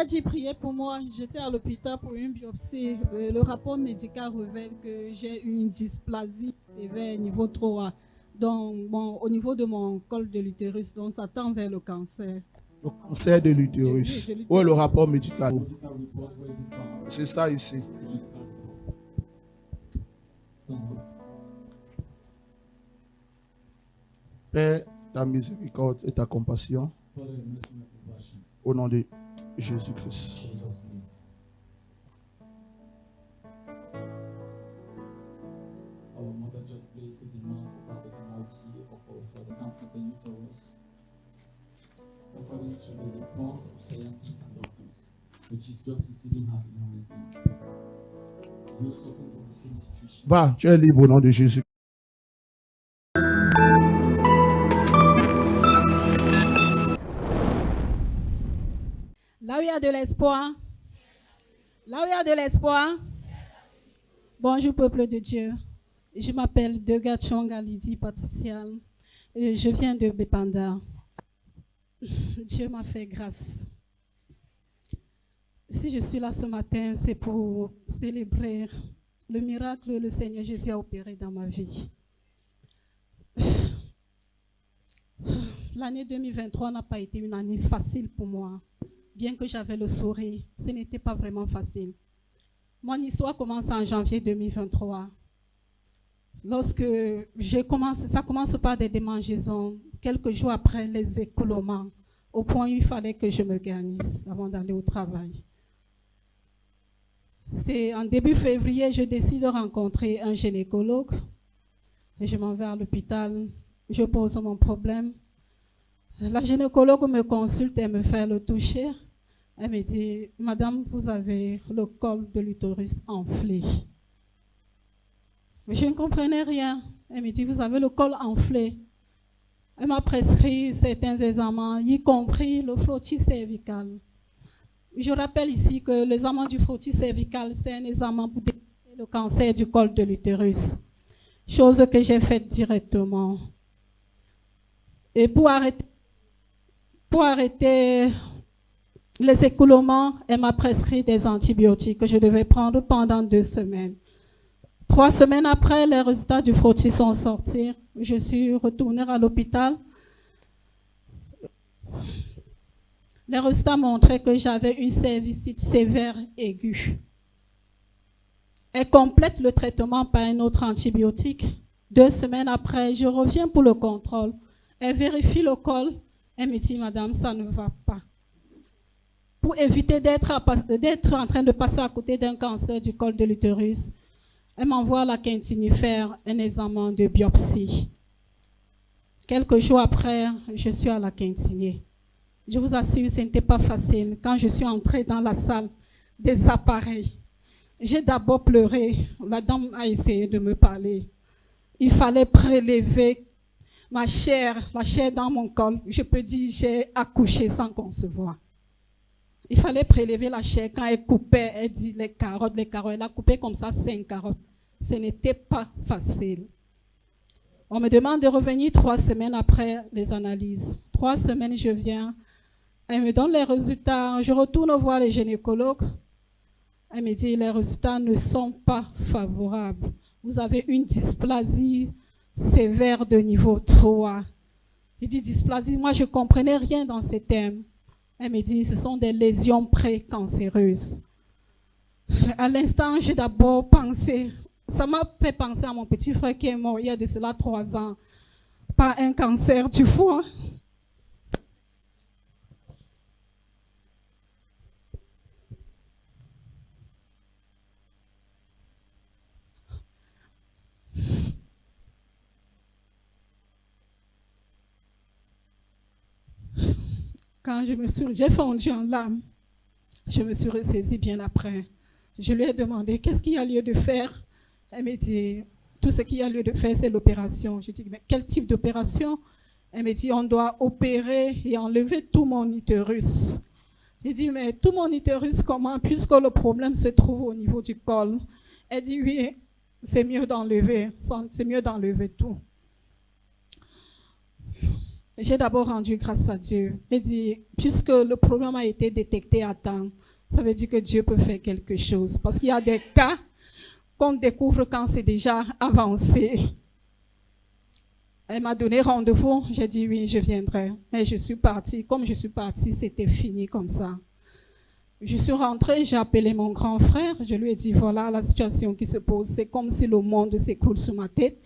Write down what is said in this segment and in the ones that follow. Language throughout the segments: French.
a dit prier pour moi. J'étais à l'hôpital pour une biopsie. Le rapport médical révèle que j'ai une dysplasie sévère niveau 3. Donc, bon, au niveau de mon col de l'utérus, donc ça tend vers le cancer. Le cancer de l'utérus. Où est le rapport médical? C'est ça ici. Père, ta miséricorde et ta compassion. Au nom de Jésus-Christ. Our mother just placed the demand over the penalty for the cancer of the uterus. According to the report of scientists and doctors, which is just receiving her in right now. You suffer from the same situation. Va, tu es libre au nom de Jésus. Là où il y a de l'espoir. Là où il y a de l'espoir. Bonjour peuple de Dieu. Je m'appelle Dega Chonga Lydie Patricial. Je viens de Bepanda. Dieu m'a fait grâce. Si je suis là ce matin, c'est pour célébrer le miracle que le Seigneur Jésus a opéré dans ma vie. L'année 2023 n'a pas été une année facile pour moi. Bien que j'avais le sourire, ce n'était pas vraiment facile. Mon histoire commence en janvier 2023. Lorsque ça commence par des démangeaisons, quelques jours après les écoulements, au point où il fallait que je me garnisse avant d'aller au travail. C'est en début février, je décide de rencontrer un gynécologue. Et je m'en vais à l'hôpital, je pose mon problème. La gynécologue me consulte et me fait le toucher. Elle me dit, Madame, vous avez le col de l'utérus enflé. Je ne comprenais rien. Elle me dit, vous avez le col enflé. Elle m'a prescrit certains examens, y compris le frottis cervical. Je rappelle ici que l'examen du frottis cervical, c'est un examen pour détecter le cancer du col de l'utérus. Chose que j'ai faite directement. Et pour arrêter les écoulements, elle m'a prescrit des antibiotiques que je devais prendre pendant 2 semaines. 3 semaines après, les résultats du frottis sont sortis. Je suis retournée à l'hôpital. Les résultats montraient que j'avais une cervicite sévère aiguë. Elle complète le traitement par un autre antibiotique. 2 semaines après, je reviens pour le contrôle. Elle vérifie le col. Elle me dit, Madame, ça ne va pas. Pour éviter d'être en train de passer à côté d'un cancer du col de l'utérus, elle m'envoie à la Quintini faire un examen de biopsie. Quelques jours après, je suis à la Quintini. Je vous assure, ce n'était pas facile. Quand je suis entrée dans la salle des appareils, j'ai d'abord pleuré. La dame a essayé de me parler. Il fallait prélever ma chair, la chair dans mon col. Je peux dire, j'ai accouché sans concevoir. Il fallait prélever la chair. Quand elle coupait, elle dit les carottes. Elle a coupé comme ça 5 carottes. Ce n'était pas facile. On me demande de revenir 3 semaines après les analyses. 3 semaines, je viens. Elle me donne les résultats. Je retourne voir les gynécologues. Elle me dit, les résultats ne sont pas favorables. Vous avez une dysplasie sévère de niveau 3. Je dis dysplasie, moi je ne comprenais rien dans ces termes. Elle me dit, ce sont des lésions précancéreuses. À l'instant, j'ai d'abord pensé, ça m'a fait penser à mon petit frère qui est mort il y a de cela 3 ans, par un cancer du foie. Quand j'ai fondu en larmes, je me suis ressaisie bien après. Je lui ai demandé, qu'est-ce qu'il y a lieu de faire? Elle m'a dit, tout ce qu'il y a lieu de faire, c'est l'opération. J'ai dit, mais quel type d'opération? Elle m'a dit, on doit opérer et enlever tout mon utérus. J'ai dit, mais tout mon utérus, comment? Puisque le problème se trouve au niveau du col. Elle dit, oui, c'est mieux d'enlever tout. J'ai d'abord rendu grâce à Dieu. J'ai dit, puisque le problème a été détecté à temps, ça veut dire que Dieu peut faire quelque chose. Parce qu'il y a des cas qu'on découvre quand c'est déjà avancé. Elle m'a donné rendez-vous. J'ai dit oui, je viendrai. Mais je suis partie. Comme je suis partie, c'était fini comme ça. Je suis rentrée, j'ai appelé mon grand frère. Je lui ai dit, voilà la situation qui se pose. C'est comme si le monde s'écroule sous ma tête.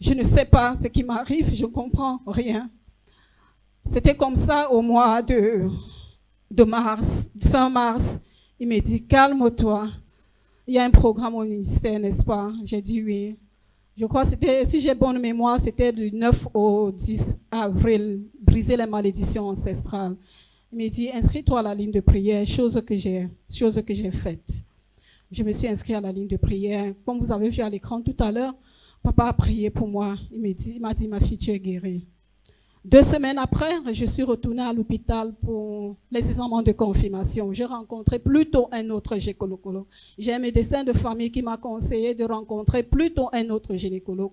Je ne sais pas ce qui m'arrive, je ne comprends rien. C'était comme ça au mois de mars, fin mars. Il m'a dit, calme-toi. Il y a un programme au ministère, n'est-ce pas? J'ai dit oui. Je crois que c'était, si j'ai bonne mémoire, c'était du 9 au 10 avril, briser les malédictions ancestrales. Il m'a dit, inscris-toi à la ligne de prière, chose que j'ai faite. Je me suis inscrite à la ligne de prière. Comme vous avez vu à l'écran tout à l'heure, papa a prié pour moi. Il m'a dit, ma fille, tu es guérie. 2 semaines après, je suis retournée à l'hôpital pour les examens de confirmation. J'ai rencontré plutôt un autre gynécologue. J'ai un médecin de famille qui m'a conseillé de rencontrer plutôt un autre gynécologue.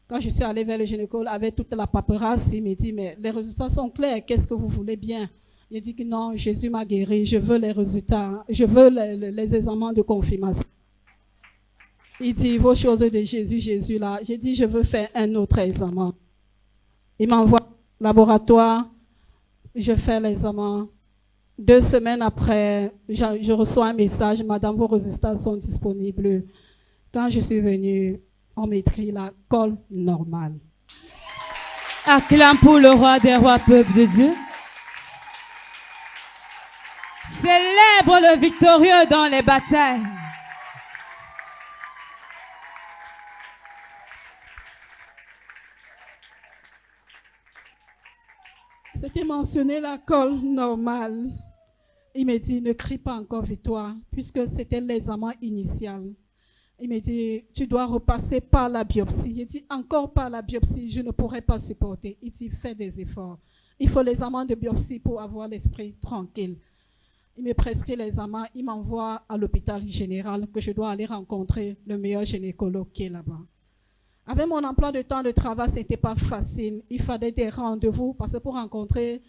Quand je suis allée vers le gynécologue avec toute la paperasse, il m'a dit, mais les résultats sont clairs, qu'est-ce que vous voulez bien? Il a dit que non, Jésus m'a guéri, je veux les résultats, je veux les examens de confirmation. Il dit, vos choses de Jésus là. J'ai dit, je veux faire un autre examen. Il m'envoie au laboratoire, je fais l'examen. 2 semaines après, je reçois un message, madame, vos résultats sont disponibles. Quand je suis venue, on m'écrit la colle normale. Acclame pour le roi des rois, peuple de Dieu. Célèbre le victorieux dans les batailles. C'était mentionné la colle normale. Il m'a dit, ne crie pas encore victoire, puisque c'était l'examen initial. Il m'a dit, tu dois repasser par la biopsie. Il dit, encore par la biopsie, je ne pourrai pas supporter. Il dit, fais des efforts. Il faut l'examen de biopsie pour avoir l'esprit tranquille. Il me prescrit l'examen, il m'envoie à l'hôpital général que je dois aller rencontrer le meilleur gynécologue qui est là-bas. Avec mon emploi de temps de travail, ce n'était pas facile. Il fallait des rendez-vous parce que pour rencontrer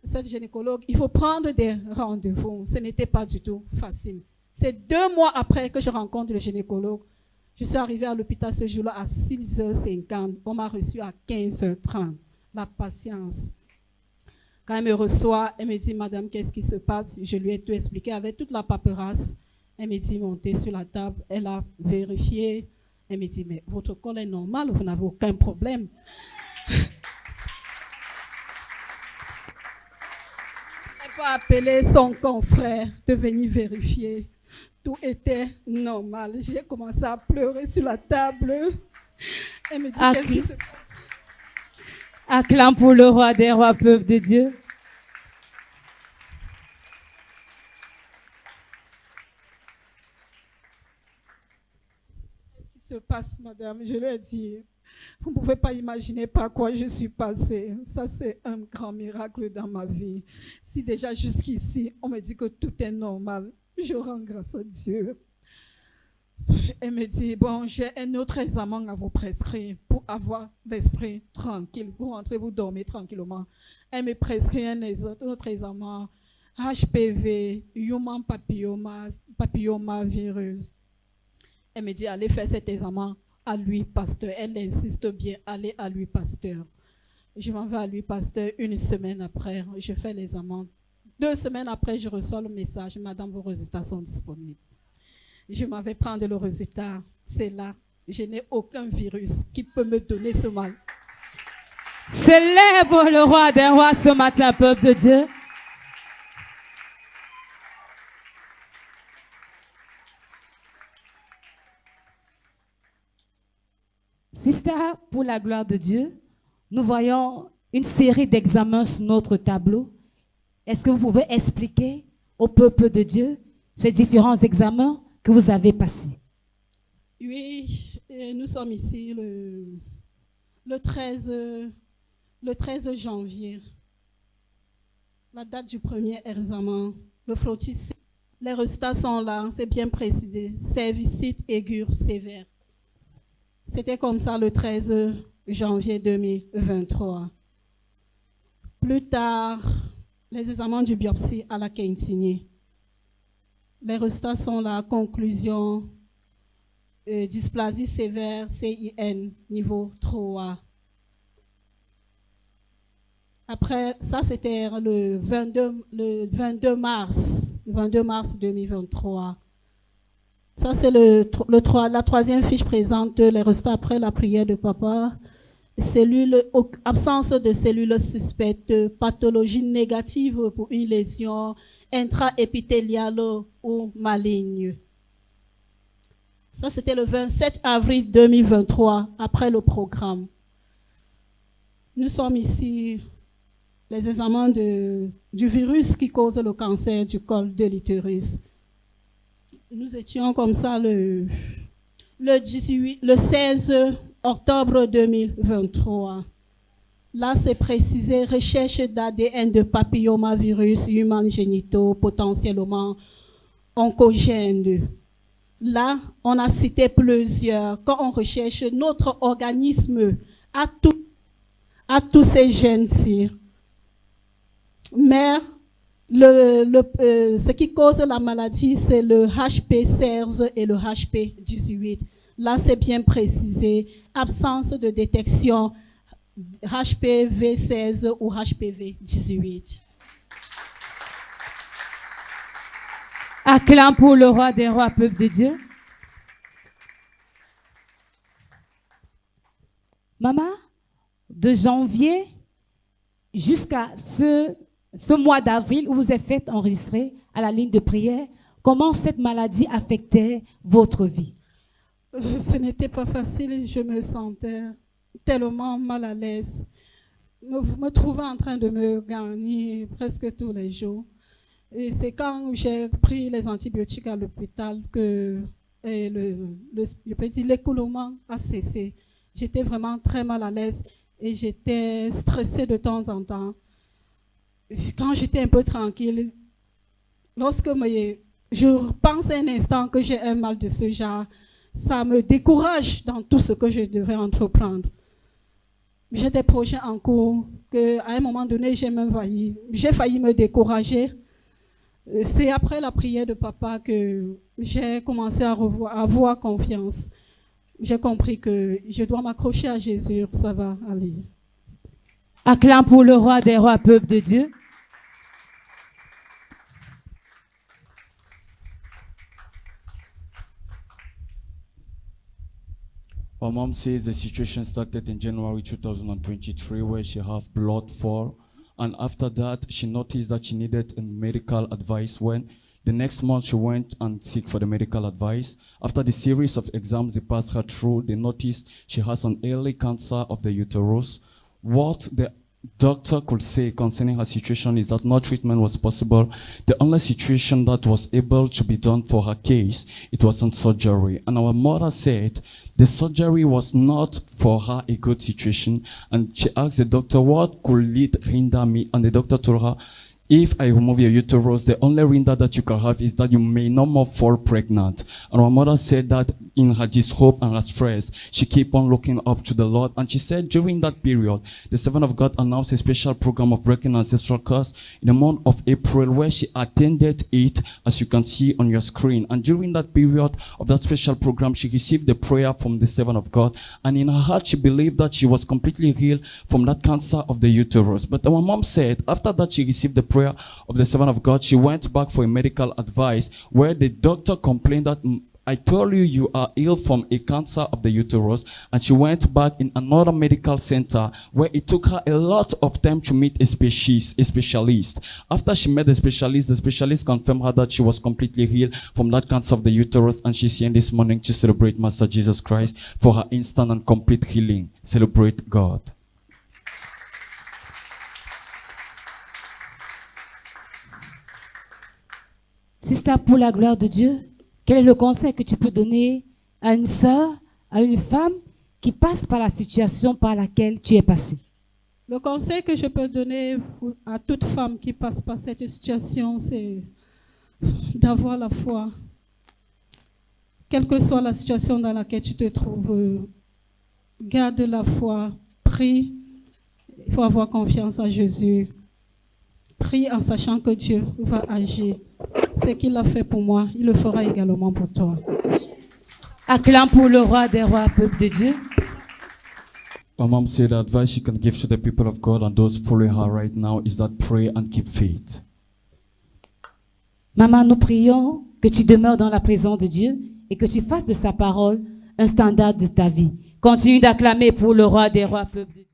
cette gynécologue, il faut prendre des rendez-vous. Ce n'était pas du tout facile. C'est 2 mois après que je rencontre le gynécologue. Je suis arrivée à l'hôpital ce jour-là à 6h50. On m'a reçu à 15h30. La patience. Quand elle me reçoit, elle me dit, madame, qu'est-ce qui se passe? Je lui ai tout expliqué avec toute la paperasse. Elle me dit, montez sur la table. Elle a vérifié. Elle me dit, mais votre col est normal, vous n'avez aucun problème. Elle peut appeler son confrère de venir vérifier. Tout était normal. J'ai commencé à pleurer sur la table. Elle me dit, qu'est-ce qui se passe? Acclame pour le roi des rois, peuple de Dieu. Qu'est-ce qui se passe, madame? Je lui ai dit, vous ne pouvez pas imaginer par quoi je suis passée. Ça, c'est un grand miracle dans ma vie. Si déjà jusqu'ici, on me dit que tout est normal, je rends grâce à Dieu. Elle me dit, bon, j'ai un autre examen à vous prescrire pour avoir l'esprit tranquille, pour rentrer, vous dormir tranquillement. Elle me prescrit un autre examen, HPV, Human Papilloma Virus. Elle me dit, allez faire cet examen à lui, pasteur. Elle insiste bien, allez à lui, pasteur. Je m'en vais à lui, pasteur. 1 semaine après, je fais l'examen. 2 semaines après, je reçois le message, madame, vos résultats sont disponibles. Je m'en vais prendre le résultat. C'est là. Je n'ai aucun virus qui peut me donner ce mal. Célèbre le roi des rois ce matin, peuple de Dieu. Sister, pour la gloire de Dieu, nous voyons une série d'examens sur notre tableau. Est-ce que vous pouvez expliquer au peuple de Dieu ces différents examens que vous avez passés? Oui, nous sommes ici le 13 janvier. La date du premier examen, le frottis. Les résultats sont là, c'est bien précisé. Cervicite aiguë sévère. C'était comme ça le 13 janvier 2023. Plus tard, les examens du biopsie à la Quintini. Les résultats sont la conclusion dysplasie sévère CIN niveau 3. Après, ça c'était le 22 mars 2023. Ça c'est la troisième fiche présente les résultats après la prière de papa. Absence de cellules suspectes, pathologie négative pour une lésion intraépithéliale ou maligne. Ça, c'était le 27 avril 2023, après le programme. Nous sommes ici, les examens du virus qui cause le cancer du col de l'utérus. Nous étions comme ça le 16 octobre 2023. Là, c'est précisé, recherche d'ADN de papillomavirus humains génitaux potentiellement oncogènes. Là, on a cité plusieurs. Quand on recherche, notre organisme a tous ces gènes-ci. Mais ce qui cause la maladie, c'est le HP16 et le HP18. Là, c'est bien précisé. Absence de détection HPV16 ou HPV18. Acclame pour le roi des rois, peuple de Dieu. Maman, de janvier jusqu'à ce mois d'avril où vous êtes fait enregistrer à la ligne de prière, comment cette maladie affectait votre vie? Ce n'était pas facile, je me sentais tellement mal à l'aise. Je me trouvais en train de me gagner presque tous les jours. Et c'est quand j'ai pris les antibiotiques à l'hôpital que l'écoulement a cessé. J'étais vraiment très mal à l'aise et j'étais stressée de temps en temps. Quand j'étais un peu tranquille, lorsque je pense un instant que j'ai un mal de ce genre, ça me décourage dans tout ce que je devais entreprendre. J'ai des projets en cours qu'à un moment donné, j'ai failli me décourager. C'est après la prière de papa que j'ai commencé à avoir confiance. J'ai compris que je dois m'accrocher à Jésus, ça va aller. Acclame pour le roi des rois, peuple de Dieu. Our mom says the situation started in January 2023 where she had blood fall. And after that, she noticed that she needed a medical advice. When the next month she went and seek for the medical advice. After the series of exams they passed her through, they noticed she has an early cancer of the uterus. What the doctor could say concerning her situation is that no treatment was possible. The only situation that was able to be done for her case, it was on surgery. And our mother said the surgery was not for her a good situation. And she asked the doctor, what could it hinder me? And the doctor told her, if I remove your uterus, the only hinder that you can have is that you may no more fall pregnant. And our mother said that in her dishope and her stress, she kept on looking up to the Lord. And she said during that period, the servant of God announced a special program of breaking ancestral curse in the month of April, where she attended it, as you can see on your screen. And during that period of that special program, she received the prayer from the servant of God. And in her heart, she believed that she was completely healed from that cancer of the uterus. But our mom said after that she received the prayer of the servant of God, she went back for a medical advice where the doctor complained that I told you you are ill from a cancer of the uterus. And she went back in another medical center where it took her a lot of time to meet a specialist. After she met the specialist confirmed her that she was completely healed from that cancer of the uterus. And she's here this morning to celebrate Master Jesus Christ for her instant and complete healing. Celebrate God. Sister, pour la gloire de Dieu, quel est le conseil que tu peux donner à une sœur, à une femme qui passe par la situation par laquelle tu es passée? Le conseil que je peux donner à toute femme qui passe par cette situation, c'est d'avoir la foi. Quelle que soit la situation dans laquelle tu te trouves, garde la foi, prie. Il faut avoir confiance en Jésus. Prie en sachant que Dieu va agir. Ce qu'il a fait pour moi, il le fera également pour toi. Acclame pour le roi des rois, peuple de Dieu. My mom said the advice she can give to the people of God and those following her right now is that pray and keep faith. Maman, nous prions que tu demeures dans la présence de Dieu et que tu fasses de sa parole un standard de ta vie. Continue d'acclamer pour le roi des rois, peuple de Dieu.